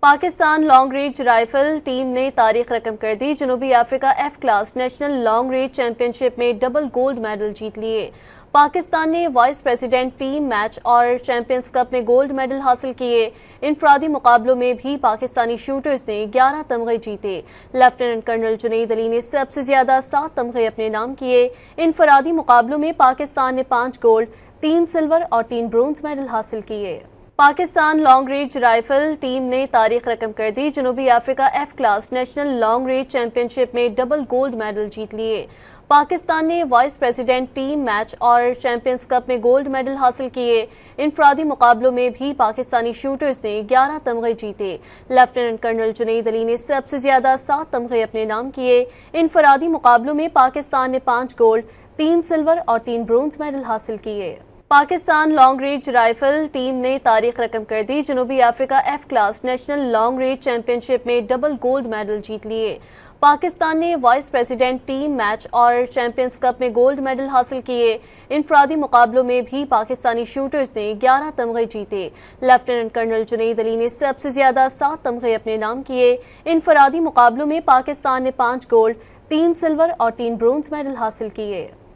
Pakistan long reach rifle team نے تاریخ رقم کر دی۔ جنوبی افریقہ F class national long reach championship میں ڈبل گولڈ میڈل جیت لیے۔ پاکستان نے وائس پریزیڈنٹ ٹیم میچ اور چیمپئنز کپ میں گولڈ میڈل حاصل کیے۔ انفرادی مقابلوں میں بھی پاکستانی شوٹرز نے 11 تمغے جیتے۔ لیفٹیننٹ کرنل جنید علی نے سب سے زیادہ 7 تمغے اپنے نام کیے۔ انفرادی مقابلوں میں پاکستان نے 5 گولڈ، 3 سلور اور 3 برونز میڈل حاصل کیے۔ Pakistan long reach rifle team نے تاریخ رقم کر دی۔ جنوبی افریقہ F class national long reach championship میں ڈبل گولڈ میڈل جیت لیے۔ پاکستان نے وائس پریزیڈنٹ ٹیم میچ اور چیمپئنز کپ میں گولڈ میڈل حاصل کیے۔ انفرادی مقابلوں میں بھی پاکستانی شوٹرز نے 11 تمغے جیتے۔ لیفٹیننٹ کرنل جنید علی نے سب سے زیادہ 7 تمغے اپنے نام کیے۔ انفرادی مقابلوں میں پاکستان نے 5 گولڈ، 3 سلور اور 3 برونز میڈل حاصل کیے۔ Pakistan long reach rifle team نے تاریخ رقم کر دی۔ جنوبی افریقہ F class national long reach championship میں ڈبل گولڈ میڈل جیت لیے۔ پاکستان نے وائس پریزیڈنٹ ٹیم میچ اور چیمپئنز کپ میں گولڈ میڈل حاصل کیے۔ انفرادی مقابلوں میں بھی پاکستانی شوٹرز نے 11 تمغے جیتے۔ لیفٹیننٹ کرنل جنید علی نے سب سے زیادہ 7 تمغے اپنے نام کیے۔ انفرادی مقابلوں میں پاکستان نے 5 گولڈ، 3 سلور اور 3 برونز میڈل حاصل کیے۔